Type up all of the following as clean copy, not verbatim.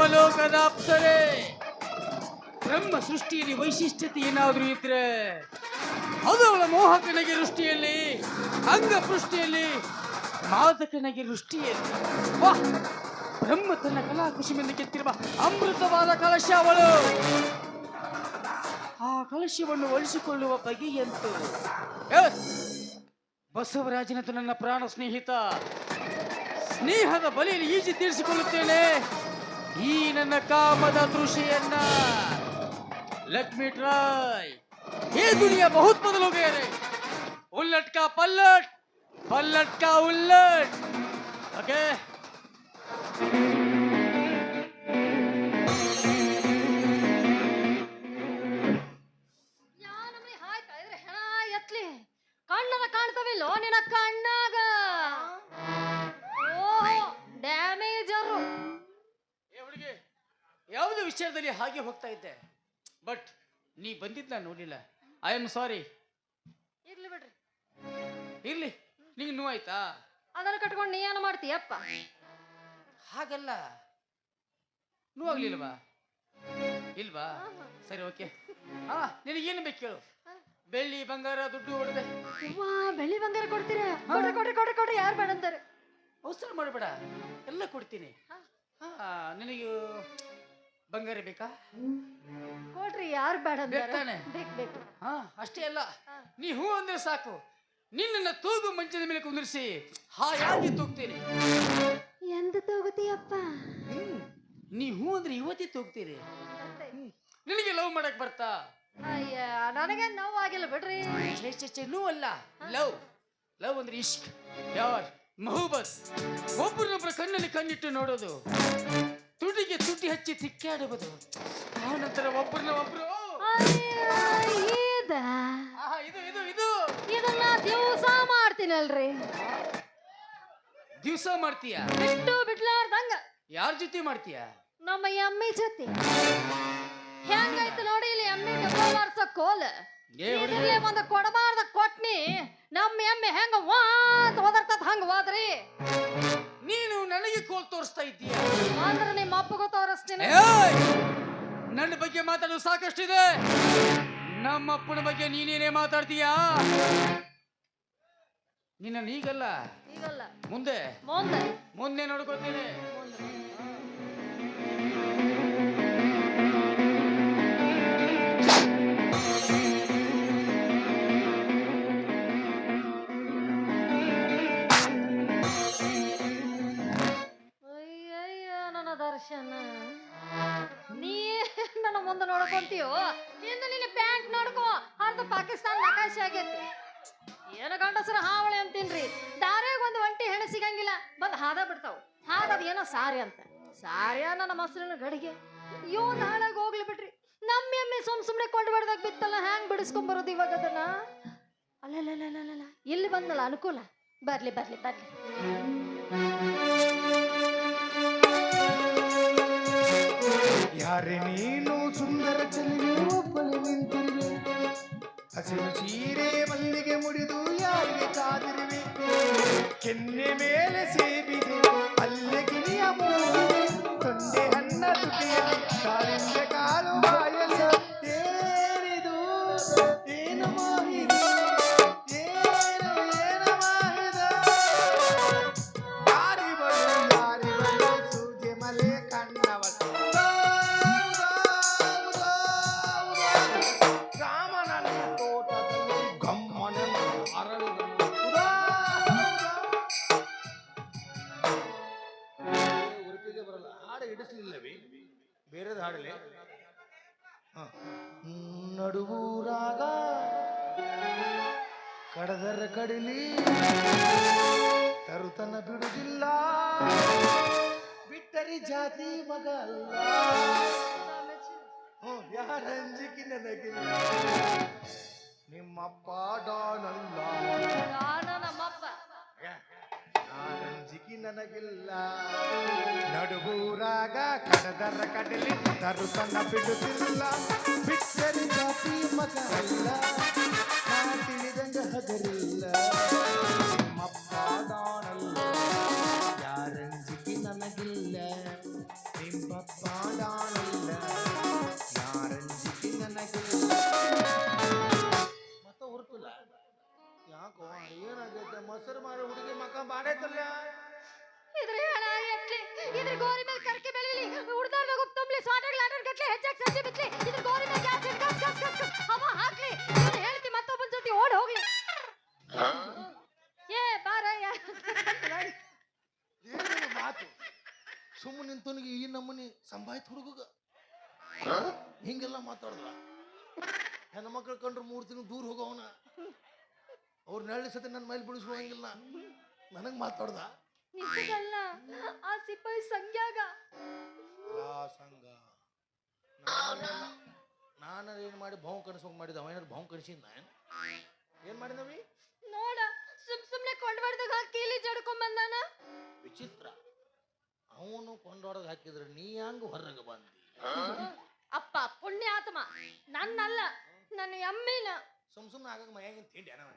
ಬ್ರಹ್ಮಲೋಕದ ಅಪ್ಸರೆ. ಬ್ರಹ್ಮ ಸೃಷ್ಟಿಯಲ್ಲಿ ವೈಶಿಷ್ಟ್ಯತೆ ಏನಾದರೂ ಇದ್ರೆ ಅದು ಅವಳ ಮೋಹಕನಿಗೆ ವೃಷ್ಟಿಯಲ್ಲಿ, ಅಂಗಪೃಷ್ಟಿಯಲ್ಲಿ, ಮಾದಕನಿಗೆ ವೃಷ್ಟಿಯಲ್ಲಿ. ವಾಹ್, ಬ್ರಹ್ಮ ತನ್ನ ಕಲಾ ಕುಶಿಮೆಂದು ಕೆತ್ತಿರುವ ಅಮೃತವಾದ ಕಲಶ ಅವಳು. ಆ ಕಲಶವನ್ನು ಒಲಿಸಿಕೊಳ್ಳುವ ಬಗೆಯಂತೂ ಬಸವರಾಜನಂತ ನನ್ನ ಪ್ರಾಣ ಸ್ನೇಹಿತ. ಸ್ನೇಹದ ಬಲೆಯಲ್ಲಿ ಈಜಿ ತೀರಿಸಿಕೊಳ್ಳುತ್ತೇನೆ ಈ ನನ್ನ ಕಾಮದ ತೃಷೆಯನ್ನ. ಲಕ್ಷ್ಮಿ ಟ್ರಾಯ್ ये दुनिया बहुत बदल हो गया रे. उल्लट का पल्लट, पल्लट का उल्लट. ओके ಕಣ್ಣದ ಕಾಣ್ತವಿಲ್ಲೋ ನಿನ್ನ ಕಣ್ಣಾಗ. ಓ ಡ್ಯಾಮೇಜರು. ಹುಡುಗಿ, ಯಾವುದೇ ವಿಚಾರದಲ್ಲಿ ಹಾಗೆ ಹೋಗ್ತಾ ಇದ್ದೆ, ಬಟ್ ನೀ ಬಂದಿದ್ದ ನಾನು ನೋಡಿಲ್ಲ. I am sorry. ಇರ್ಲಿ ಬಿಡ್ರಿ, ಇರ್ಲಿ. ನಿಂಗೆ ನೋವಾಯ್ತಾ? ಅದನ್ನ ಕಟ್ಕೊಂಡು ನೀ ಏನು ಮಾಡ್ತೀಯಪ್ಪ? ಹಾಗಲ್ಲ, ನೋವಾಗ್ಲಿಲ್ವಾ? ಇಲ್ವಾ? ಸರಿ, ಓಕೆ. ಹಾ, ನಿನಗೇನು ಬೇಕು ಕೇಳು. ಬೆಳ್ಳಿ, ಬಂಗಾರ, ದುಡ್ಡು, ಒಡವೆ. ಬೆಳ್ಳಿ ಬಂಗಾರ ಕೊಡ್ತೀರಾ? ಕೊಡ್ರಿ ಕೊಡ್ರಿ ಕೊಡ್ರಿ ಕೊಡ್ರಿ. ಯಾರು ಬೇಡ ಅಂತಾರೆ? ಅವಸರ ಮಾಡಬೇಡ, ಎಲ್ಲ ಕೊಡ್ತೀನಿ. ಹಾ, ನಿನಗೆ ಬಂಗಾರ ಬೇಕಾ? ಕೊಡ್ರಿ, ಯಾರು ಬೇಡ ಅಂತಾರೆ? ಬೇಕು. ಹಾ, ಅಷ್ಟೇ ಅಲ್ಲ, ನೀ ಹೂ ಅಂದ್ರೆ ಸಾಕು, ನಿನ್ನ ತೂಗು ಮಂಚದ ಮೇಲೆ ಕುಂದಿರಿಸಿ ಹಾಯಾಗಿ ತೂಗ್ತೀನಿ. ಎಂದ ತೂಗುತ್ತೀಯಪ್ಪ? ನೀ ಹೂ ಅಂದ್ರೆ ಇವತ್ತೇ ತೂಗ್ತೀರಿ. ನಿನಗೆ ಲವ್ ಮಾಡಕ್ ಬರ್ತಾ? ಅಯ್ಯ, ನನಗೆ ನೋವಾಗಿಲ್ಲ ಬಿಡ್ರಿ. ನೋವಲ್ಲ, ಲವ್. ಲವ್ ಅಂದ್ರೆ ಇಷ್ಕ್, ಯಾರ್, ಮೊಹಬ್ಬತ್. ಒಬ್ಬರನ್ನೊಬ್ಬರ ಕಣ್ಣಲ್ಲಿ ಕಣ್ಣಿಟ್ಟು ನೋಡೋದು, ತುಟಿಗೆ ತುಟಿ ಹಚ್ಚಿ ತಿಕ್ಕಾಡುವುದು, ಆ ನಂತರ ಒಬ್ಬರನ್ನ ಒಬ್ರು. ಇದನ್ನ ದಿವಸ ಮಾಡ್ತೀನಲ್ರಿ. ದಿವಸ ಮಾಡ್ತೀಯ? ಬಿಟ್ಟು ಬಿಡ್ಲಾರ್ದಂಗ. ಯಾರ ಜೊತೆ ಮಾಡ್ತೀಯ? ನಮ್ಮ ಎಮ್ಮಿ ಜೊತೆ. ಹೆಂಗಾಯ್ತು ನೋಡಿ ಇಲ್ಲಿ ಎಮ್ಮಿ ಡಬ್ಬಾರ್ಸ ಕೋಲ್. ಇದ್ರಲ್ಲಿ ಒಂದು ಕೊಡಬಾರ್ದ ಕೊಟ್ನಿ, ನಮ್ಮ ಎಮ್ಮೆ ಹೆಂಗ ವಾತ್ ಓದರ್ತದ ಹಂಗ ಹೋದ್ರಿ. ನೀನು ನನಗೆ ಕೋಲ್ ತೋರಿಸ್ತಾ ಇದ್ದೀಯ ಅಂದ್ರೆ ನಿಮ್ಮ ಅಪ್ಪಗೂ ತೋರಿಸ್ತೀನಿ. ನನ್ನ ಬಗ್ಗೆ ಮಾತಾಡೋದು ಸಾಕಷ್ಟಿದೆ. ನಮ್ಮ ಅಪ್ಪನ ಬಗ್ಗೆ ನೀನೇನೇ ಮಾತಾಡ್ತೀಯಾ? ನಿನ್ನ ಈಗಲ್ಲ, ಮುಂದೆ ಮುಂದೆ ಮುಂದೆ ನೋಡ್ಕೊತೀನಿ. ದರ್ಶನ, ನೀ ನನ್ನ ಮುಂದೆ ನೋಡ್ಕೊಂತೀಯೋ? ಇನ್ನು ನಿನ್ನ ಪ್ಯಾಂಟ್ ನೋಡ್ಕೋ, ಅರ್ಧ ಪಾಕಿಸ್ತಾನ ನಕಾಶೆ ಆಗೈತಿ. ಏನು ಗಂಡಸರ ಹಾವಳಿ ಅಂತೀನ್ರಿ. ದಾರ್ಯಾಗ ಒಂದು ಒಂಟಿ ಹೆಣ್ಣು ಸಿಗಂಗಿಲ್ಲ, ಬಂದು ಹಾದ ಬಿಡ್ತಾವ. ಹಾದದ ಏನೋ ಸಾರಿ ಅಂತ. ಸಾರಿಯ ನನ್ನ ಮೊಸರಿನ ಗಡಿಗೆ. ಅಯ್ಯೋ, ನಾಳೆಗೆ ಹೋಗ್ಲಿ ಬಿಡ್ರಿ. ನಮ್ಮ ಎಮ್ಮೆ ಸುಮ್ನೆ ಕೊಂಡು ಬಿಡ್ದಾಗ ಬಿತ್ತಲ್ಲ, ಹ್ಯಾಂಗ್ ಬಿಡಿಸ್ಕೊಂಡ್ ಬರೋದು ಇವಾಗ ಅದನ್ನ? ಅಲ್ಲ, ಇಲ್ಲಿ ಬಂದಲ್ಲ ಅನುಕೂಲ. ಬರ್ಲಿ ಬರ್ಲಿ ಬರ್ಲಿ. ಯಾರೇ ನೀನು ಸುಂದರ ಚೆಲುವೆ, ಒಬ್ಬಳು ನಿಂತಿರುವೆ. ಹಸಿರು ಸೀರೆ ಮಲ್ಲಿಗೆ ಮುಡಿದು ಯಾರಿಗೆ ಕಾದಿರುವೆ. ಕೆನ್ನೆ ಮೇಲೆ ಸೇಬಿದೆ ಅಲ್ಲೇ ಗಿಣಿಯ ಮೂಡಿದೆ. ತೊಂಡೆ ಹಣ್ಣ ತುಟಿಯಲ್ಲಿ ಕಾಳಿಂದ ಕಾಲು ಬಾಯಲ್ಲಿ. ಏನಿದು ಏನು ಮಾಹಿತಿ, ಏನು ಮಾಹಿದ. ಯಾರಿ ಬಳು ಸೂಜೆ ಮಲೆ ಕಣ್ಣವ ಬೇರೆದು ಹಾಡಲಿ. ನಡುವೂರಾಗ ಕಡದರ ಕಡಿಲಿ ತರುತನ ಬಿಡುದಿಲ್ಲ. ಬಿಟ್ಟರಿ ಜಾತಿ ಮಗ ಅಲ್ಲ. ಯಾರಂಜಿಕಿ ನನಗಿಲ್ಲ. ನಿಮ್ಮಪ್ಪ ಡಾನಲ್ಲ, ನಮ್ಮಪ್ಪ. ನಾರಂಜಿಕಿ ನನಗಿಲ್ಲ. ನಡುವೂರಾಗ ಕಡದರ ಕಡಲಿ ತರುತನ ಬಿಡುತ್ತಿಲ್ಲ. ಬಿಟ್ಟರಿ ಜಾತಿ ಮಗ ಅಲ್ಲ, ನಾ ತಿಳಿದಂಗ ಹದರಿಲ್ಲ. ನಿಮ್ಮಪ್ಪ ಡಾನಲ್ಲ, ಯಾರಂಜಿಕಿ ನನಗಿಲ್ಲ. ನಿಮ್ಮಪ್ಪ ಮೊಸರು ಮಾರೋ ಹುಡುಗಿ ಮಕ್ಕ ಮಾಡೈತಲ್ಲ. ಇದ್ರ ಹಣ ಎಟ್ಲಿ ಇದ್ರ ಗೋರಿ ಮೇಲೆ ಕರ್ಕೆ ಬೆಳಿಲಿ ಹುಡ್ದಾರ್ದಾಗ ಉಪ್ಪು ತುಂಬಲಿ ಸ್ವಾಟರ್ ಲಾಟರ್ ಗಟ್ಲೆ ಹೆಚ್ಚಾಗಿ ಸಜ್ಜೆ ಬಿತ್ಲಿ ಇದ್ರ ಗೋರಿ ಮೇಲೆ ಗ್ಯಾಸ್ ಇಟ್ಟು ಗಸ್ ಗಸ್ ಗಸ್ ಗಸ್ ಹವಾ ಹಾಕ್ಲಿ ಇವ್ನು ಹೇಳ್ತಿ ಮತ್ತೊಬ್ಬನ ಜೊತೆ ಓಡ್ ಹೋಗ್ಲಿ. ಏ ಬಾರಯ್ಯ ಏನೇನು ಮಾತು ಸುಮ್ಮನೆ ನಿಂತವನಿಗೆ ಈ ನಮ್ಮನಿ ಸಂಭಾಯ್ತು ಹುಡುಗ ಹಿಂಗೆಲ್ಲ ಮಾತಾಡ್ದ. ಹೆಣ್ಮಕ್ಳು ಕಂಡ್ರು 3 ತಿಂಗಳು ದೂರ ಹೋಗವನ. ಅವ್ರ ನೆರಳಿ ಸತಿ ನನ್ನ ಮೈಲಿ ಬಿಡಿಸ್ಕೋಂಗಿಲ್ಲ. ನನಗೆ ಮಾತಾಡ್ದ. ನಿಜಗಲ್ಲ ಆ ಸಿಪಾಯಿ ಸಂಗ್ಯಾಗ ಸಂಘ ನಾನು ಏನು ಮಾಡಿ ಭಾವ ಕನಸೋಂಗ್ ಮಾಡಿದ. ಅವ ಏನಾದ್ರು ಭಾವ ಕನಸಿದ್ನ ಏನ್ ಮಾಡಿದವಿ ನೋಡ ಸುಮ್ನೆ ಕೊಂಡ್ಬಾರ್ದಾಗ ಕೀಲಿ ಜಡ್ಕೊಂಡ್ ಬಂದಾನ. ವಿಚಿತ್ರ. ಅವನು ಕೊಂಡೋಡದ್ ಹಾಕಿದ್ರೆ ನೀ ಹಂಗ ಹೊರಗೆ ಬಂದಿ. ಅಪ್ಪ ಪುಣ್ಯಾತ್ಮ ನನ್ನಲ್ಲ ನನ್ನ ಎಮ್ಮಿನ. ಸುಮ್ನೆ ಆಗಾಗ ಮೈಯಾಗಿನ ತಿಂಡಿ ಅನವ.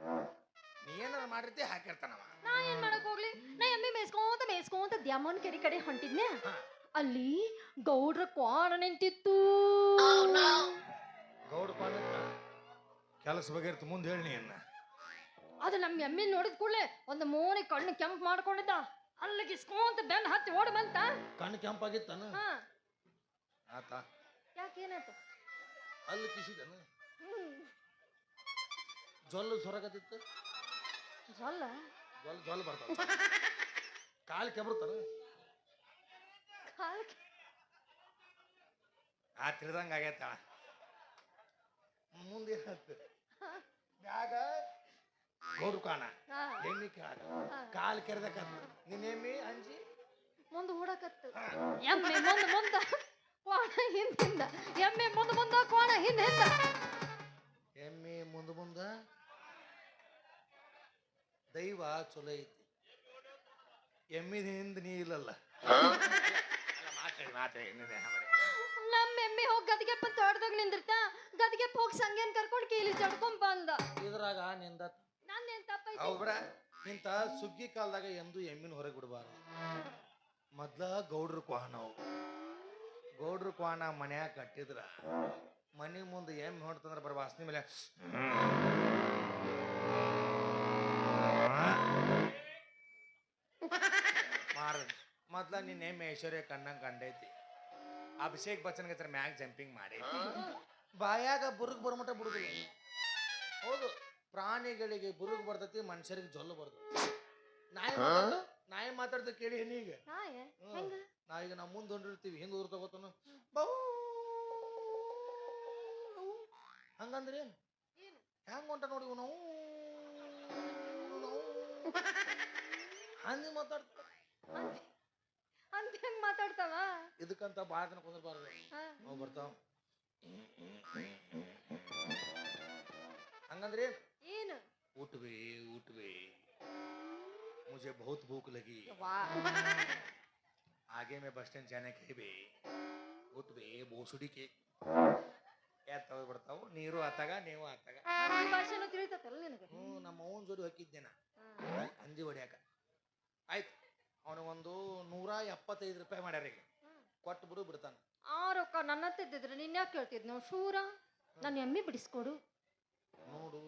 ನೀ ಏನಾರ ಮಾಡಿರ್ತಿ ಹಾಕಿರ್ತಾನವ. ನಾ ಏನ್ ಮಾಡಕ್ ಹೋಗ್ಲಿ ನಾ ಎಮ್ಮಿ ಮೇಯ್ಸ್ಕೊಂತ ದ್ಯಾಮೋನ್ ಕೆರೆ ಕಡೆ ಹೊಂಟಿದ್ನೆ. ಅಲ್ಲಿ ಗೌಡ್ರ ಕ್ವಾಣ ನಿಂತಿತ್ತು. ಗೌಡ ಪಾನ ಕೆಲಸ ಬಗೆರ್ತು ಮುಂದೆ ಹೇಳಿ ಅನ್ನ. ಅದು ನಮ್ಮ ಎಮ್ಮಿ ನೋಡಿದ ಕೂಡಲೇ ಒಂದು ಮೋನಿ ಕಣ್ಣು ಕೆಂಪು ಮಾಡ್ಕೊಂಡಿದ್ದ. ಅಲ್ಲಿಗೆ ಇಸ್ಕೊಂತ ಬೆನ್ನ ಹತ್ತಿ ಓಡ್ ಬಂತ. ಕಣ್ಣು ಕೆಂಪಾಗಿತ್ತಾನ. ಆತ ಯಾಕೇನಾಯ್ತು ಅಲ್ಲಿ ಕಿಸಿದನು ಜೊಲ್ಲು ಸೊರಗತ್ತಿತ್ತು. ಜೊಲ್ಲ ಜೊಲ್ ಬರ್ತಾವ. ಕಾಲು ಕೆಬರ್ತಾನ. ಆ ತಿಳಿದಂಗ ಆಗೈತ. ಮುಂದೆ ಬ್ಯಾಗ ಗೌಡ್ರು ಕಾಣ ಎಮ್ಮಿ ಕೆಳಗ ಕಾಲು ಕೆರೆದಕತ್ತ. ನಿನ್ನ ಎಮ್ಮಿ ಅಂಜಿ ಮುಂದೆ ಓಡಕತ್ತು. ಎಮ್ಮೆ ಮುಂದ ಕೋಣ ಹಿಂದಿಂದ ಎಮ್ಮೆ ಮುಂದ ಕೋಣ ಹಿಂದಿಂದ. ಎಮ್ಮೆ ಮುಂದ ದೈವ ಚಲೋ ಐತಿ. ಎಮ್ಮಿದ ಹಿಂದ ನೀ ಇಲ್ಲಲ್ಲ. ನಮ್ಮ ಎಮ್ಮೆ ಹೋಗಿ ಗದಿಗೆಪ್ಪ ತೋಟದಾಗ ನಿಂದಿರ್ತ. ಗದಿಗೆಪ್ಪ ಹೋಗಿ ಸಂಗೇನ್ ಕರ್ಕೊಂಡು ಕೀಲಿ ಜಡ್ಕೊಂಡ್ ಬಂದ. ಇದ್ರಾಗ ನಿಂದ ನಂದೇನ್ ತಪ್ಪೈತಿ. ಹೌಬ್ರ ಇಂತ ಸುಗ್ಗಿ ಕಾಲದಾಗ ಎಂದು ಎಮ್ಮಿನ ಹೊರಗೆ ಬಿಡಬಾರ್ದು. ಮೊದ್ಲ ಗೌಡ್ರ ಕ್ವಾಣ. ಗೌಡ್ರ ಕ್ವಾಣ ಮನ್ಯಾಗ ಕಟ್ಟಿದ್ರ ಮನಿ ಮುಂದೆ ಎಮ್ಮೆ ಹೊಡ್ತಂದ್ರ ಬರ ವಾಸನೆ ಮೇಲೆ ಮಾರದ್. ಮೊದ್ಲ ನಿನ್ನ ಎಮ್ಮೆ ಐಶ್ವರ್ಯ ಕಣ್ಣಂಗ್ ಕಂಡೈತಿ. ಅಭಿಷೇಕ್ ಬಚ್ಚನ್ ಹತ್ರ ಮ್ಯಾಗ್ ಜಂಪಿಂಗ್ ಮಾಡೈತಿ. ಬಾಯಾಗ ಬುರುಗ್ ಬರ್ಮಟ ಬಿಡುದಿಲ್ಲ. ಹೌದು, ಪ್ರಾಣಿಗಳಿಗೆ ಬುರುಗ್ ಬರ್ತೈತಿ, ಮನುಷ್ಯರಿಗೆ ಜೊಲ್ಲು ಬರ್ತೈತಿ. ನಾಯಿ ಮಾತಾಡ್ತ ಕೇಳಿ ಹೆಣ್ಣಿಗೆ. ನಾವೀಗ ನಾವು ಮುಂದೆ ಹೊಂಡಿರ್ತೀವಿ, ಹಿಂದೆ ಊರ್ ತಗೋತಾನ ಹಂಗಂದ್ರೆ ಏನು ಹೆಂಗ ಹೊಂಟ ನೋಡಿ ನಾವು ಹಂದಿ ಮಾತಾಡ್ತಾವ. ಅಂತ ಹೆಂಗ್ ಮಾತಾಡ್ತಾವ. ಇದಕ್ಕಂತ ಬಾಳ ಜನ ಕುಂದ್ರಬಾರ್ದು. ನಾವು ಬರ್ತಾವ ಹಂಗಂದ್ರೆ ಏನು उठवे मुझे बहुत भूख लगी, आगे में बस स्टैंड जाने के बे उठवे ಬೋಸುಡಿ के ಯಾತವ ಬರ್ತಾವು. ನೀರು ಆತಾಗ ನೀವು ಆತಾಗ ಭಾಷೆನೂ ತಿಳಿತಲ್ಲ ನಿನಗೆ. ನಮ್ಮ ಅವನ ಜೋಡಿ ಹಾಕಿದ್ದೆ ನಾ ಹಂದಿ ಹೊಡ್ಯಾಕ. ಆಯ್ತು, ಅವನಿಗೊಂದು 175 ರೂಪಾಯಿ ಮಾಡ್ಯಾರ. ಈಗ ಕೊಟ್ಟು ಬಿಡು ಬಿಡ್ತಾನ. ಆ ರೊಕ್ಕ ನನ್ನ ತಿದ್ದಿದ್ರೆ ನಿನ್ನ ಯಾಕೆ ಕೇಳ್ತಿದ್ ನಾವು ಶೂರ. ನನ್ನ ಎಮ್ಮಿ ಬಿಡಿಸ್ಕೊಡು. ನೋಡು,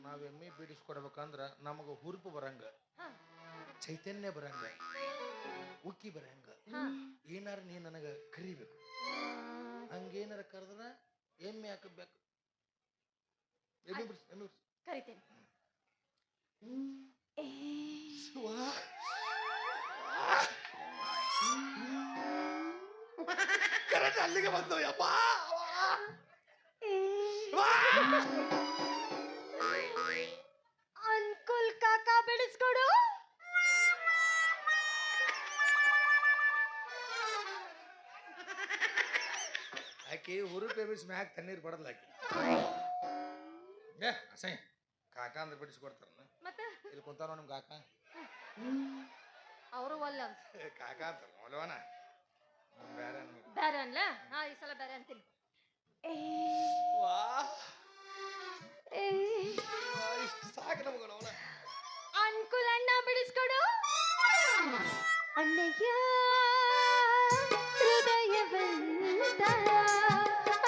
ನಾವ್ ಎಮ್ಮಿ ಬಿಡಿಸ್ಕೊಡ್ಬೇಕಂದ್ರ ನಮಗ ಹುರುಪು ಬರಂಗ, ಚೈತನ್ಯ ಬರಂಗ, ಉಕ್ಕಿ ಬರಂಗ ಏನಾರ ನೀ ನನಗ ಕರಿಬೇಕು. ಹಂಗೇನಾರ ಕರೆದ್ರ ಎಮ್ಮೆ ಹಾಕಬೇಕು. ಎಮ್ಮಿ ಬಿಡಿಸ್ ಎಮ್ಮಿ ಬಿಡಿಸ್ ಕರಿತೇನೆ. ಅಲ್ಲಿಗೆ ಬಂದು ಯಪ್ಪ ಅಂಕುಲ್ ಕಾಕಾ ಬಿಡಿಸ್ಕೊಡು. ಆಕಿ ಹುರುಪು ಎಬ್ಬಿಸಿ ಮ್ಯಾಗ ತಣ್ಣೀರ್ ಬಡದ್ಲ. ಆಕಿ ಅಸಹ್ಯ. ಕಾಕ ಅಂದ್ರೆ ಬಿಡಿಸ್ಕೊಡ್ತಾರ. ಮತ್ತೆ ಇಲ್ಲಿ ಕುಂತಾರ ನಿಮ್ ಕಾಕ. ಅವರು ಒಲ್ಲ ಅಂತ ಕಾಕ ಅಂತ ಒಲವನ ಬೇರೆ ಬೇರೆ ಅನ್ಲ. ಹಾ, ಈ ಸಲ ಬೇರೆ ಅಂತೀನಿ. ಸಾಕು ನಮಗ. ಅಂಕುಲ್ ಅಣ್ಣ ಬಿಡಿಸ್ಕೊಡು. ಅಣ್ಣಯ್ಯ ಹೃದಯವಂತ,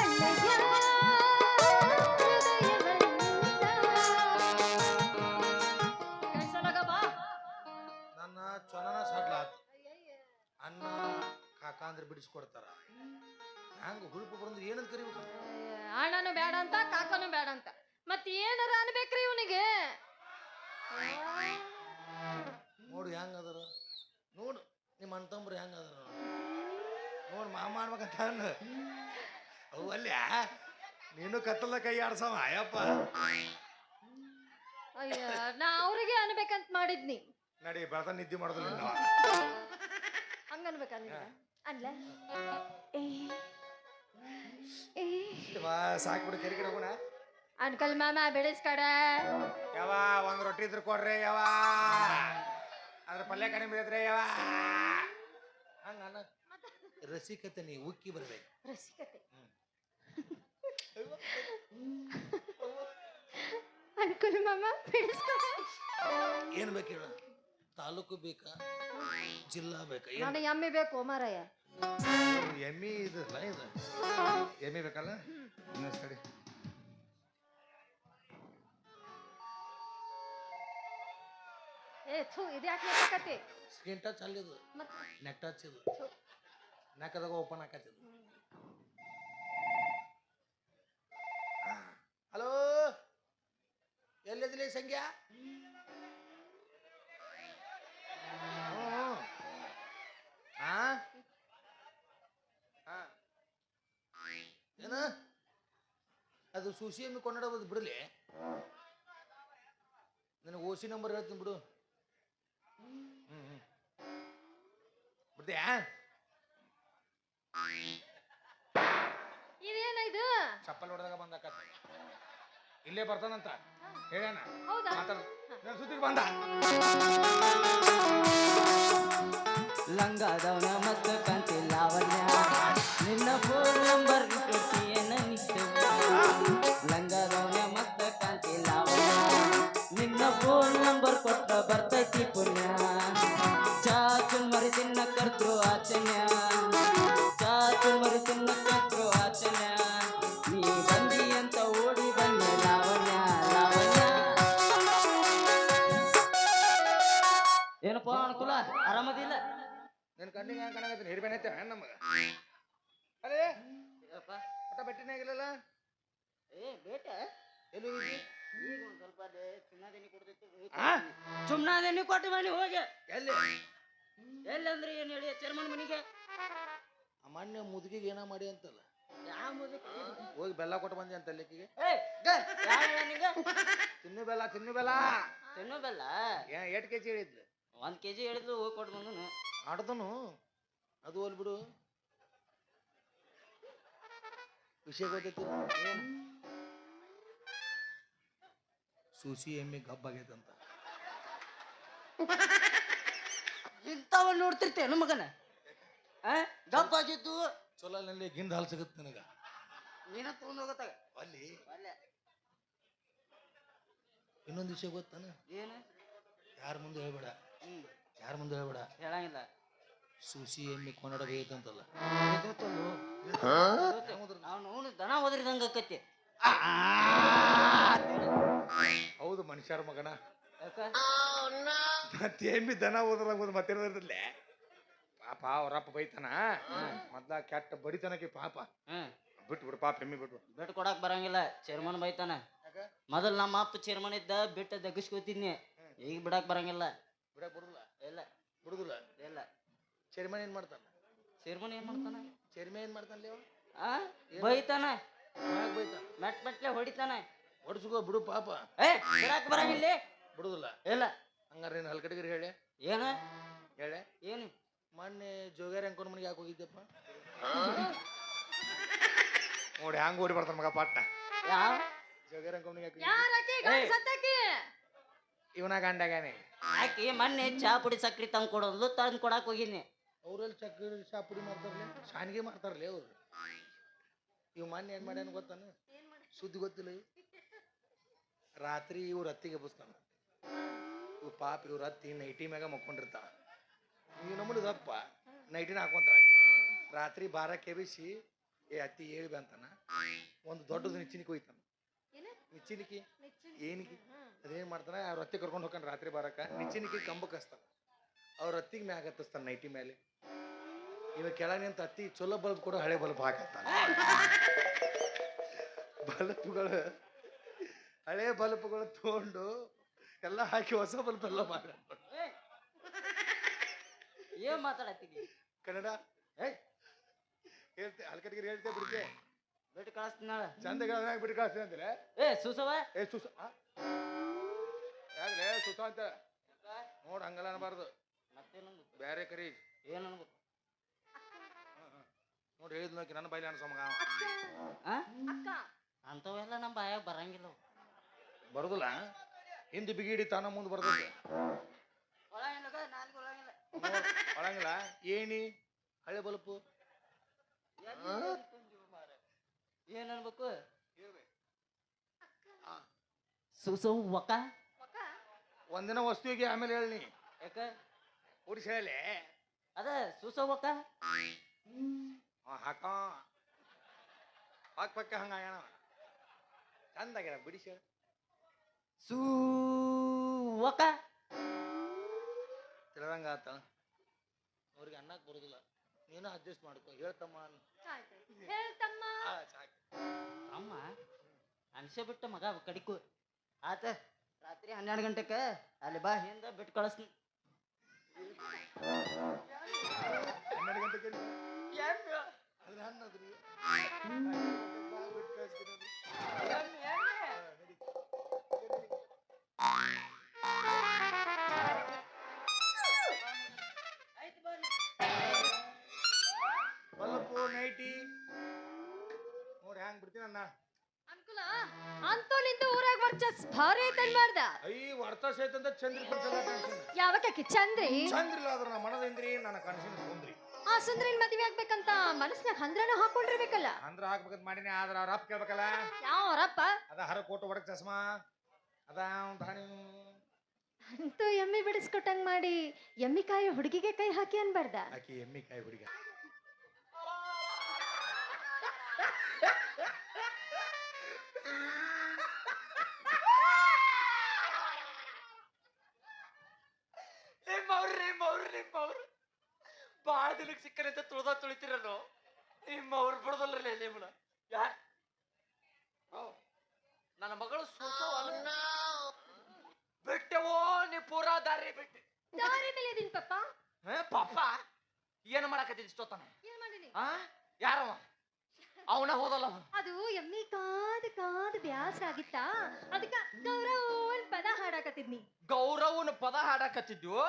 ಅಣ್ಣಯ್ಯ ಹೃದಯವಂತ. ಕೆಲ್ಸಲಾಗ ಬಾ. ಬಿಡಿಸ್ಕೊಡ್ತಾರ. ಹಂಗ ಹುಡುಪ ಬಂದ್ರೆ ಏನಂತ ಕರಿಬೇಕು? ಅಣ್ಣನು ಬೇಡ ಅಂತ ಕಾಕನು ಬೇಡ ಅಂತ ಮತ್ ಏನಾರ ಅನ್ಬೇಕ್ರಿ ಇವನಿಗೆ. ನೋಡು ಹೆಂಗ ಅದರ, ನೋಡು ನಿಮ್ಮ ಅಣ್ತಂಬ್ರು ಹೆಂಗ ಅದರ ನೋಡು. ಮಾಮ ಮಾಡ್ಬೇಕಂತ ಅವು ಅಲ್ಯ ನೀನು ಕತ್ತಲ ಕೈ ಆಡ್ಸವ ಅಯ್ಯಪ್ಪ. ಅಯ್ಯ ನಾ ಅವ್ರಿಗೆ ಅನ್ಬೇಕಂತ ಮಾಡಿದ್ನಿ. ನಡಿ ಬೆಳತ ನಿದ್ದೆ ಮಾಡೋದಿಲ್ಲ ನಾವು. ಹಂಗ ಅನ್ಬೇಕಂದ್ರೆ ಅನ್ಲ ಸಾಕ್ಬಿಡು ಕೆರೆ ಕಡೆ ಹೋಗೋಣ. ಅಂಕಲ್ ಮಾಮ ಬೆಳೆಸ್ಕಡ ಯಾವ ಒಂದ್ ರೊಟ್ಟಿ ಇದ್ರು ಕೊಡ್ರಿ ಯಾವ, ಅದ್ರ ಪಲ್ಯ ಕಡಿಮೆ ಇದ್ರೆ ಯಾವ. ಹಂಗ ರಸಿಕತೆ ನೀ ಉಕ್ಕಿ ಬರ್ಬೇಕು. ರಸಿಕತೆ ಅಂಕಲ್ ಮಾಮ ಬೆಳೆಸ್ಕಡ. ಏನ್ ಬೇಕು ಹೇಳ? ತಾಲೂಕು ಬೇಕಾ ಜಿಲ್ಲಾ ಬೇಕಾ? ನನಗೆ ಎಮ್ಮೆ ಬೇಕು ಮಾರಾಯ. ಎಮ್ಮಿ ಇದಲ್ಲ ಇದು ಎಮ್ಮಿ ಬೇಕಲ್ಲ. ಸರಿ ಏ ಥೂ ಇದ್ಯಾಕೆ ಬೇಕಾಕತಿ? ಸ್ಕ್ರೀನ್ ಟಚ್ ಅಲ್ಲಿದು, ನೆಕ್ ಟಚ್ ಇದು, ನೆಕ್ಕದಾಗ ಓಪನ್ ಆಕತ್ತಿದು. ಹಲೋ ಎಲ್ಲಿದ್ಲಿ ಸಂಖ್ಯಾ? ಏನ ಅದು ಸುಶಿ ಎಮ್ಮಿ ಕೊಂಡಾಡೋದು ಬಿಡಲಿ. ನನಗೆ ಓಸಿ ನಂಬರ್ ಹೇಳ್ತೀನಿ ಬಿಡು. ಬಿಡ್ತೀಯಾ? ಇದೇನ ಇದು? ಚಪ್ಪಲ್ ಹೊಡೆದಾಗ ಬಂದಾಕ ಇಲ್ಲೇ ಬರ್ತಾನಂತ ಹೇಳಣ. ಹೌದಾ? ಸುದ್ದಿಗೆ ಬಂದ ಲಂಗಾದವನ ಮಸ್ತ ಕಾಂತಿ ಲಾವಣ್ಯ, ನಿನ್ನ ಫೋನ್ ನಂಬರ್ ಕೊಡ್ತೀಯನ ನಿತ್ಯ. ಲಂಗಾದವನ ಮಸ್ತ ಕಾಂತಿ ಲಾವಣ್ಯ, ನಿನ್ನ ಫೋನ್ ನಂಬರ್ ಕೊಟ್ಟ ಬರ್ತೈತಿ ಪುಣ್ಯ. ಚಾಚು ಮರಿ ತಿನ್ನ ಕರ್ತೃ ಆಚನ್ಯ, ಚಾಚು ಮರಿ ತಿನ್ನ ಕರ್ತೃ ಆಚನ್ಯ. ನೀ ಬಂದಿ ಅಂತ ಓಡಿ ಬಂದೆ ಲಾವಣ್ಯ ಲಾವಣ್ಯ. ಏನಪ್ಪ ಅನುಕೂಲ ಆರಾಮದಿಲ್ಲ? ನಿನ್ ಕಣ್ಣಿಗೆ ಹೆಂಗೆ ಕಾಣಕತ್ತೀನಿ? ಹಿರಿಬೇನೈತೆ ನಮಗ ಅದೇ ಒಟ್ಟ ಬೆಟ್ಟಿನೇ ಆಗಿಲ್ಲಲ್ಲ. ಏ ಬೇಟ ಎಲ್ಲಿ ಹೋಗಿದ್ದಿ? ಈಗ ಒಂದು ಸ್ವಲ್ಪ ಸುಮ್ಮನೆ ಕೊಡ್ತೈತಿ. ಸುಮ್ಮನೆ ಕೊಟ್ಟು ಬನ್ನಿ ಹೋಗಿ. ಎಲ್ಲಿ ಎಲ್ಲಂದ್ರೆ ಏನು ಹೇಳಿ? ಚೇರ್ಮನ್ ಮನಿಗೆ. ಮೊನ್ನೆ ಮುದುಕಿಗೆ ಏನ ಮಾಡಿ ಅಂತಲ್ಲ, ಯಾವ ಮುದುಕಿ? ಹೋಗಿ ಬೆಲ್ಲ ಕೊಟ್ಟು ಬಂದಿ ಅಂತ ಅಲ್ಲಿಕಿಗೆ. ನಿಂಗೆ ತಿನ್ನು ಬೆಲ್ಲ ತಿನ್ನು ಬೆಲ್ಲ ತಿನ್ನು ಬೆಲ್ಲ 8 kg ಹೇಳಿದ್ಲು. 1 kg ಹೇಳಿದ್ಲು, ಹೋಗಿ ಕೊಟ್ಟು ಬಂದನು. ಆಡ್ದನು ಅದು ಹೋಲ್ ಬಿಡು. ವಿಷಯ ಗೊತ್ತೈತಿ ಏನು? ಸೂಸಿ ಎಮ್ಮೆ ಗಬ್ಬಾಗೈತಂತ. ಇಂಥವ ನೋಡ್ತಿರ್ತೇನು ಮಗನ? ಗಪ್ಪಾಗಿದ್ದು ಚೊಲಲ್ಲಿ ಗಿಂದ ಹಾಲು ಸಿಗುತ್ತೆ ನನಗ. ನೀನ ತಗೊಂಡ್ ಹೋಗತ್ತಾಗ ಅಲ್ಲಿ ಇನ್ನೊಂದು ವಿಷಯ ಗೊತ್ತಾನ? ಏನು? ಯಾರ ಮುಂದೆ ಹೇಳ್ಬೇಡ, ಯಾರ ಮುಂದೆ ಹೇಳ್ಬೇಡ. ಹೇಳಂಗಿಲ್ಲ. ಸೂಸಿ ಎಮ್ಮೆ ಕೊಂಡಾಡ ಬೇಕಂತಲ್ಲ. ಅವನು ದನ ಹೋದ್ರಿದಂಗ ಆಕತಿ. ಹೌದು ಮನುಷ್ಯರ ಮಗನ. ಮತ್ತೆ ಎಮ್ಮಿ ದನ ಹೋದ್ರಾಗ ಮತ್ತೆ ಪಾಪ ಅವ್ರಪ್ಪ ಬೈತಾನ. ಮೊದ್ಲ ಕೆಟ್ಟ ಬಡಿತನಕ್ಕೆ ಪಾಪ ಬಿಟ್ಟು ಬಿಡು ಪಾಪ ಎಮ್ಮಿ ಬಿಟ್ಟು ಬಿಟ್ಟು ಕೊಡಕ್ ಬರಂಗಿಲ್ಲ. ಚೇರ್ಮನ್ ಬೈತಾನ. ಮೊದಲ್ ನಮ್ಮ ಅಪ್ಪ ಚೇರ್ಮನ್ ಇದ್ದ ಬಿಟ್ಟು ದಗ್ಗಿಸ್ಕೊತಿದ್ನಿ. ಈಗ ಬಿಡಕ್ ಬರಂಗಿಲ್ಲ. ಬಿಡಕ್ ಬಿಡುದಿಲ್ಲ? ಇಲ್ಲ ಬಿಡುದಿಲ್ಲ. ಇಲ್ಲ. ಚೇರ್ಮನ್ ಏನ್ ಮಾಡ್ತಾನ? ಚೇರ್ಮನ್ ಏನ್ ಮಾಡ್ತಾನ? ಚೇರ್ಮನ್ ಏನ್ ಮಾಡ್ತಾನ? ಬೈತಾನ. ಬೈತಾನ ಮೆಟ್ ಮೆಟ್ಲೆ ಹೊಡಿತಾನ. ಹೊಡ್ಸ್ಕೋ ಬಿಡು ಪಾಪ. ಬಿಡಕ್ ಬರಂಗಿಲ್ಲ. ಬಿಡುದಿಲ್ಲ? ಇಲ್ಲ. ಹಂಗಾರ ಏನ್ ಹಲ್ಕಟಿಗಿರಿ ಹೇಳಿ ಏನ ಹೇಳೆ? ಏನು? ಮೊನ್ನೆ ಜೋಗ್ಯಾರ ಅಂಕೋನ್ ಮನೆಗೆ ಯಾಕೆ ಹೋಗಿದ್ದಪ್ಪ? ನೋಡಿ ಹಂಗ ಓಡಿ ಬರ್ತಾನ ಮಗ ಪಾಟ್ನ. ಯಾವ ಜೋಗ್ಯಾರ ಅಂಕೋನ್ ಮನೆಗೆ ಇವನ ಗಂಡಗಾನೆ. ಆಕಿ ಮೊನ್ನೆ ಚಾ ಪುಡಿ ಸಕ್ರಿ ತಂದು ಕೊಡೋದು ತಂದು ಕೊಡಕ್ ಹೋಗಿನಿ. ಅವ್ರಲ್ಲಿ ಚಕ್ರಿ ಚಾ ಪುಡಿ ಮಾಡ್ತಾರಲ್ಲ, ಶಾನ್ಗೆ ಮಾಡ್ತಾರಲ್ಲ ಅವ್ರು. ಇವ್ ಮೊನ್ನೆ ಏನ್ ಮಾಡ್ಯಾನ ಗೊತ್ತಾನ? ಸುದ್ದಿ ಗೊತ್ತಿಲ್ಲ. ರಾತ್ರಿ ಇವ್ರ ಹತ್ತಿಗೆ ಎಬ್ಬಿಸ್ತಾನ. ಇವ್ ಪಾಪ ಇವ್ರ ಹತ್ತಿ ನೈಟಿ ಮ್ಯಾಗ ಮಕ್ಕೊಂಡಿರ್ತಾವ. ಇವ್ ನಮ್ಮದಪ್ಪ ನೈಟಿನ ಹಾಕೊಂತಾರ. ರಾತ್ರಿ ಬಾರಕ್ಕೆ ಎಬ್ಬಿಸಿ ಏ ಹತ್ತಿ ಹೇಳಿ ಅಂತಾನ. ಒಂದು ದೊಡ್ಡದು ನಿಚ್ಚಿನಿಕೆ ಹೋಯ್ತಾನ. ನಿಚ್ಚಿನಿಕಿ ಏನಿಕಿ ಅದೇನ್ ಮಾಡ್ತಾನ? ಅವ್ರ ಹತ್ತಿ ಕರ್ಕೊಂಡು ಹೋಗ್ತಾನ. ರಾತ್ರಿ ಬಾರಕ ನಿಚ್ಚಿನಿಕಿ ಕಂಬಕ್ಕೆ ಹಚ್ತಾನ. ಅವ್ರ ಹತ್ತಿಗೆ ಮ್ಯಾಗ ಹತ್ತಿಸ್ತಾನ ನೈಟಿ ಮೇಲೆ. ಇವ ಕೆಳಗೆ ನಿಂತ ಅತಿ ಚಲೋ ಬಲ್ಬ್ ಕೂಡ ಹಳೆ ಬಲ್ಬ್ ಹಾಕತ್ತಾನ. ಬಲ್ಬ್ಗಳು ಹಳೆ ಬಲ್ಬ್ಗಳು ತಗೊಂಡು ಎಲ್ಲ ಹಾಕಿ ಹೊಸ ಬಲ್ಬ್ ಎಲ್ಲ ಮಾಡ. ಏನ್ ಮಾತಾಡತ್ತೀವಿ ಕನ್ನಡ ಹೇಳ್ತೆ ಹಲ್ಕಟ್ಟಿಗೆ ಹೇಳ್ತೆ ಬಿಡ್ತೆ ಬಿಟ್ಟು ಕಳಿಸ್ತೀನಿ ನಾಳೆ. ಚಂದ ಬಿಟ್ಟು ಕಳಿಸ್ತೀನಿ ಅಂತೀರ. ಸುಸವ ಸುಸ ಯಾಕ್ರೆ ಸುಸ ಅಂತ ನೋಡ್ ಹಂಗಲ್ಲ ಅನ್ಬಾರ್ದು. ಮತ್ತೇನಂದು ಬೇರೆ ಕರಿ ಏನ್ ಅನ್ಬೇಕು ನೋಡಿ ಹೇಳಿದ್ ನೋಕಿ ನನ್ನ ಬೈಲಿ ಅನ್ಸೋ ಮಗ ಅಕ್ಕ ಅಂತವೆಲ್ಲ ನಮ್ಮ ಬಾಯಾಗ ಬರಂಗಿಲ್ಲ. ಬರುದಿಲ್ಲ ಹಿಂದೆ ಬಿಗಿಡಿ ತಾನ ಮುಂದೆ ಬರ್ತದೆ. ಒಳಂಗಿಲ್ಲ ಏನಿ ಹಳೆ ಬಲ್ಪು ಏನ್ ಅನ್ಬೇಕು ಸುಸವ್ ಒಕ್ಕ ಒಂದಿನ ವಸ್ತುವಿಗೆ ಆಮೇಲೆ ಹೇಳಿ ಯಾಕ ಉಡಿಸಿ ಹೇಳಿ ಅದ ಸುಸವ್ ಒಕ್ಕ ಹಾಕ ಹಾಕ್ ಪಕ್ಕ ಹಂಗಾಯಣ ಚಂದಾಗ್ಯಾರ ಬಿಡಿಸಿ ಹೇಳಿ ಸೂ ಒಕ್ಕ ತಿಳ್ದಂಗ ಆತ. ಅವ್ರಿಗೆ ಅನ್ನಕ್ ಬರುದಿಲ್ಲ, ನೀನು ಅಡ್ಜಸ್ಟ್ ಮಾಡ್ಕೊ. ಹೇಳ್ತಮ್ಮ ಹೇಳ್ತಮ್ಮ ಅಮ್ಮ ಅನ್ಸೆ ಬಿಟ್ಟ ಮಗ ಕಡಿಕು ಆತ. ರಾತ್ರಿ 12 ಗಂಟೆಗೆ ಅಲ್ಲಿ ಬಾ ಹಿಂದ ಬಿಟ್ಟು ಕಳಿಸ್ತೀನಿ. 12 ಗಂಟೆಗೆ ಅದ್ರ ಹಣ್ಣದ್ರಿ ಬಲ್ಲಪ್ಪು ನೈಟಿ ನೋಡಿ ಹ್ಯಾಂಗ್ ಬಿಡ್ತೀನಿ ಅನ್ನ. ಅನುಕೂಲ ಅಂತೂ ನಿಂದು ಊರಾಗ ವರ್ಚಸ್ ಭಾರಿ ಐತನ್ ಮಾಡ್ದ. ವರ್ತ ಸಹಿತ ಚಂದ್ರಿ ಟೆನ್ಷನ್ ಯಾವಕ್ಕೆ ಚಂದ್ರಿ ಚಂದ್ರಿಲ್ಲ ಆದ್ರ ನಮ್ಮ ಮನದಿಂದ್ರಿ ನನ್ನ ಕನಸಿನ ಸುಂದ್ರಿ. ಆ ಸುಂದ್ರಿನ್ ಮದ್ವೆ ಆಗ್ಬೇಕಂತ ಮನಸ್ನಾಗ ಹಂದ್ರನ ಹಾಕೊಂಡಿರ್ಬೇಕಲ್ಲ. ಅಂದ್ರ ಹಾಕ್ಬೇಕಂತ ಮಾಡಿನಿ, ಆದ್ರ ಅವ್ರ ಅಪ್ಪ ಕೇಳ್ಬೇಕಲ್ಲ. ಯಾವರಪ್ಪ ಅದ ಹರ ಕೋಟು ಒಡಕ್ ಚಸ್ಮಾ ಅದ ಅಂತೂ ಎಮ್ಮಿ ಬಿಡಿಸ್ಕೊಟ್ಟಂಗ್ ಮಾಡಿ ಎಮ್ಮಿ ಕಾಯಿ ಹುಡುಗಿಗೆ ಕೈ ಹಾಕಿ ಅನ್ಬಾರ್ದ. ಆಕಿ ಎಮ್ಮಿ ಕಾಯಿ ಹುಡುಗ ಬಾಳ ದಿನಕ್ಕೆ ಸಿಕ್ಕರಂತ ತುಳಿತಿರಲ್ಲ ನಿಮ್ಮ ಅವ್ರು ಬಿಡದಲ್ರಿ ನಿಮ್ಮನ. ಯಾರ್ ನನ್ನ ಮಗಳು ಬಿಟ್ಟೆವೋ ನೀ ಪೂರಾ ದಾರಿ ಬಿಟ್ಟೆ. ದಾರಿ ಮೇಲೆ ಇದೀನಿ ಪಪ್ಪ. ಪಾಪ ಏನ್ ಮಾಡಕತ್ತಿದ್ ಇಷ್ಟೊತ್ತನ? ಏನ್ ಮಾಡಿನಿ? ಯಾರವ ಅವನ ಹೋದಲ್ಲ. ಅದು ಎಮ್ಮಿ ಕಾದು ಕಾದು ಬ್ಯಾಸ ಆಗಿತ್ತ, ಅದಕ್ಕ ಗೌರವನ್ ಪದ ಹಾಡಾಕತ್ತಿದ್ನಿ. ಗೌರವನ ಪದ ಹಾಡಕತ್ತಿದ್ವು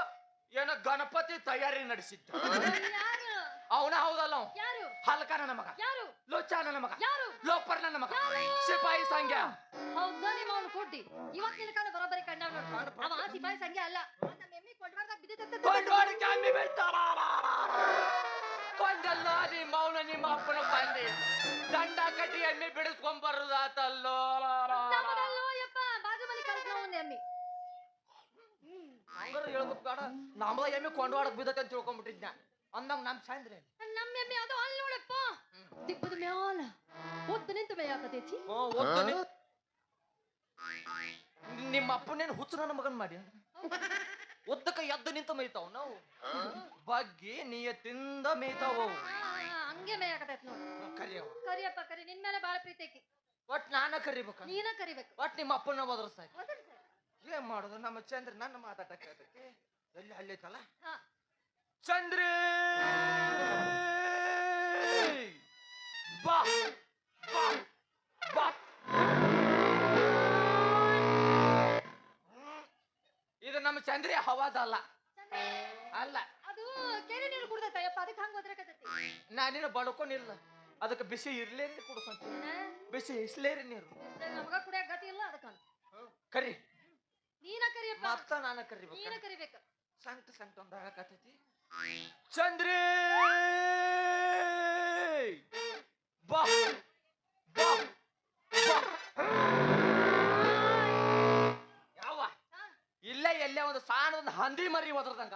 ಏನ ಗಣಪತಿ ತಯಾರಿ ನಡೆಸಿದ್ದು. ಯಾರು ಅವನ ಹೌದಲ್ಲ? ಯಾರು? ಹಲ್ಕ ನನ್ನ ಮಗ, ಯಾರು? ಲೋಚ ನನ್ನ ಮಗ, ಯಾರು? ಲೋಪರ್ ನನ್ನ ಮಗ, ಸಿಪಾಯಿ ಸಂಖ್ಯಾ. ಹೌದಾ ನಿಮ್ಮ ಅವನು ಕೊಡ್ಡಿ. ಇವತ್ ನಿನ್ನ ಕಾಲ ಬರೋಬ್ಬರಿ ಕಣ್ಣಾಗ ನೋಡ್ಕೊಂಡು ಅವ ಸಿಪಾಯಿ ಸಂಖ್ಯೆ ಅಲ್ಲ. ನಮ್ಮ ಎಮ್ಮಿ ಕೊಂಡ್ವಾರ್ದಾಗ ಕೊಂದಲ್ಲ ನಿಮ್ಮ ಅವನ ನಿಮ್ಮ ಅಪ್ಪನ ಬಂದಿ ದಂಡ ಕಟ್ಟಿ ಎಮ್ಮಿ ಬಿಡಿಸ್ಕೊಂಡ್ ಬರುದಾತಲ್ಲೋ. ನಮ್ಮದಲ್ಲೋ ಯಪ್ಪ, ಬಾಜು ಮನೆ ಕಳ್ಸ ಒಂದು ಎಮ್ಮಿ. ಹೇಳ್ಬೇಕು ಬೇಡ, ನಮ್ಮದ ಎಮ್ಮಿ ಕೊಂಡವಾಡಕ್ ಬಿದ್ದತೆ ಅಂತ ತಿಳ್ಕೊಂಡ್ಬಿಟ್ಟಿದ್ನ. ಅಂದಂಗ ನಮ್ ಸಾಂದ್ರೆ ನಮ್ಮ ಎಮ್ಮಿ ಅದು ಅಲ್ಲಿ ನೋಡಪ್ಪ, ದಿಬ್ಬದ ಮ್ಯಾಲ ಒದ್ದು ನಿಂತು ಮೇಯಾಕತೈತಿ. ನಿಮ್ಮ ಅಪ್ಪನೇನು ಹುಚ್ಚು ನನ್ನ ಮಗನ್ ಮಾಡಿ ಒದ್ದಕ ಎದ್ದು ನಿಂತ ಮೇಯ್ತಾವ್. ನಾವು ಬಗ್ಗೆ ನಿಯತ್ತಿಂದ ಮೇಯ್ತಾವ. ಹಂಗೆ ಮೇಯಾಕತೈತಿ ನೋಡು. ಕರಿಯವ ಕರಿಯಪ್ಪ ಕರಿ, ನಿನ್ ಮೇಲೆ ಬಾಳ ಪ್ರೀತಿ ಐತಿ. ಒಟ್ ನಾನ ಕರಿಬೇಕ, ನೀನ ಕರಿಬೇಕು. ಒಟ್ ನಿಮ್ಮ ಅಪ್ಪನ ಒದರ್ಸಾಕ ಏನ್ ಮಾಡುದು? ನಮ್ಮ ಚಂದ್ರ ನನ್ನ ಮಾತಾಡಕ್ಕೆ ಎಲ್ಲಿ ಅಲ್ಲೈತಲ್ಲ. ಚಂದ್ರಿ ಬಾ ಬಾ ಬಾ. ಇದು ನಮ್ಮ ಚಂದ್ರಿ ಹವಾದಲ್ಲ ಅಲ್ಲ. ಅದು ಕೆರೆ ನೀರು ಕುಡ್ದೈತ ಯಪ್ಪ, ಅದಕ್ಕೆ ಹಂಗ ಒದರಕತೈತಿ. ನಾನಿನ ಬಡ್ಕೊಂಡಿಲ್ಲ, ಅದಕ್ಕೆ ಬಿಸಿ ಇರ್ಲೇರಿ ಕುಡಿಸಂತ. ಬಿಸಿ ಇಸ್ಲೇರಿ ನೀರು ನಮಗ ಕುಡಿಯಕ್ ಗತಿ ಇಲ್ಲ, ಅದಕ್ಕ ಕರಿ. ನೀನ ಕರಿಯಪ್ಪ. ಮತ್ತ ನಾನ ಕರಿಬೇಕು. ನೀನ ಕರಿಬೇಕು. ಸಂಕಟ ಸಂಕಟ ಒಂದಾಗಕತ್ತೈತಿ. ಚಂದ್ರಿ ಬಾ ಬಾ ಬಾ. ಯಾವ ಇಲ್ಲೇ ಎಲ್ಲೇ ಒಂದು ಸಾಣ ಒಂದು ಹಂದಿ ಮರಿ ಒದರ್ದಂಗ.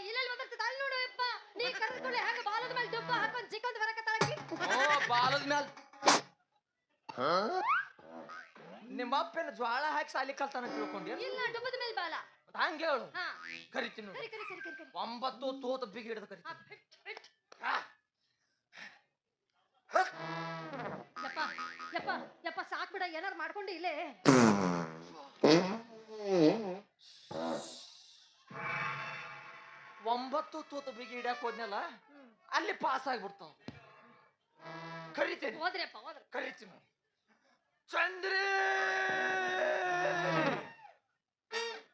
ಇಲ್ಲೆಲ್ಲಿ ಒದರ್ತದ ಅಲ್ಲಿ ನೋಡು ಯಪ್ಪ. ನೀ ಕರೆದುಕೊಳ್ಳಿ ಹೆಂಗ ಬಾಲದ ಮೇಲೆ ಡುಬ್ಬ ಹಾಕೊಂಡ್ ಚಿಕ್ಕಂದ್ ಬರಕತ್ತಾಳಕಿ. ಬಾಲದ ಮೇಲೆ ನಿಮ್ಮ ಅಪ್ಪನ ಜ್ವಾಳ ಹಾಕಿ ಸಾಲಿ ಕಲ್ತಾನ ತಿಳ್ಕೊಂಡಿ? ಇಲ್ಲ, ಡುಬ್ಬದ ಮೇಲೆ ಬಾಲ. ಹಂಗೆ ಹೇಳು. ಹಾ ಕರಿತೀನಿ. ಕರಿ ಕರಿ ಕರಿ ಕರಿ ಕರಿ. 9 ತೋತ ಬಿಗಿ ಹಿಡಿದು ಕರಿತೀನಿ. ಯಪ್ಪ ಯಪ್ಪ ಸಾಕ್ ಬಿಡ ಏನಾರು ಮಾಡ್ಕೊಂಡು ಇಲ್ಲೇ ಒಂಬತ್ತು ತೂತು ಬಿಗಿ ಹಿಡಿಯಕ್ ಹೋದ್ನಲ್ಲ ಅಲ್ಲಿ ಪಾಸ್ ಆಗ್ಬಿಡ್ತಾವ. ಕರಿತೇನೆ ಹೋದ್ರಪ್ಪ ಹೋದ್ರ ಕರಿತೀನಿ. ಚಂದ್ರಿ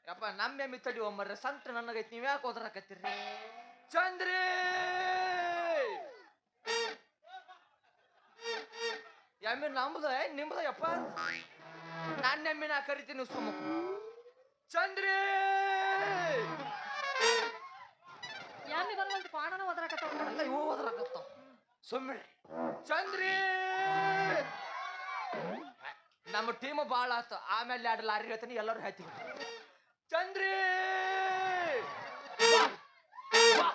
ಯಪ್ಪ ನಮ್ಮ ಎಮ್ಮಿ ತಡಿ ಒಮ್ಮರ್ರೆ ಸಂತ ನನಗೈತಿ, ನೀವ್ ಯಾಕೆ ಹೋದ್ರಾಕತ್ತೀರಿ? ಚಂದ್ರಿ ಎಮ್ಮಿ ನಮ್ದ ನಿಮ್ದ ಯಪ್ಪ, ನನ್ನ ಎಮ್ಮಿ ನಾ ಕರಿತೀನಿ ಸುಮ್ಮಕು. ಚಂದ್ರಿ ಯಾಮಿ ಬರುವಂತ ಪಾಣನ ಹೋದ್ರಾಕತ್ತಾವ ಎಲ್ಲ ಇವು ಹೋದ್ರಾಕತ್ತಾವ ಸುಮ್ಮನೆ. ಚಂದ್ರಿ ನಮ್ಮ ಟೀಮ್ ಬಾಳ ಆತ, ಆಮೇಲೆ 2 ಲಾರಿ ಹೇಳ್ತೀನಿ, ಎಲ್ಲರೂ ಹೇಳ್ತೀವಿ. ಚಂದ್ರಿ ಬಾ, ಬಾ, ಬಾ.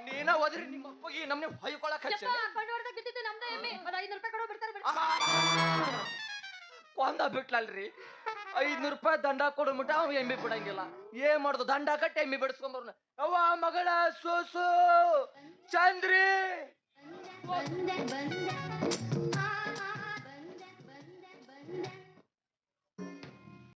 ನೀನ ಹೋದ್ರಿ ನಿಮ್ಮ ಅಪ್ಪಗೆ ನಮ್ನೆ ಹೊಯ್ಕೊಳಕ್ ಹಚ್ಚ. ಕೊಂಡು ಹೊಡೆದ ಬಿದ್ದಿದ್ದು ನಮ್ದೇ ಎಮ್ಮೆ. ಒಂದು 500 ರೂಪಾಯಿ ಕೊಡೋ ಬಿಡ್ತಾರೆ ಕೊಂದ ಬಿಟ್ಲಲ್ರಿ, 500 ರೂಪಾಯಿ ದಂಡ ಕೊಡು ಮುಟ್ಟ ಅವ ಎಮ್ಮಿ ಬಿಡಂಗಿಲ್ಲ. ಏನ್ ಮಾಡುದು, ದಂಡ ಕಟ್ಟಿ ಎಮ್ಮಿ ಬಿಡಿಸ್ಕೊಂಬರ್ನ. ಅವ್ವ ಮಗಳ ಸೋಸು ಚಂದ್ರಿ ಬಂದೆ ಬಂದೆ ಬಂದೆ ಬಂದೆ ಬಂದೆ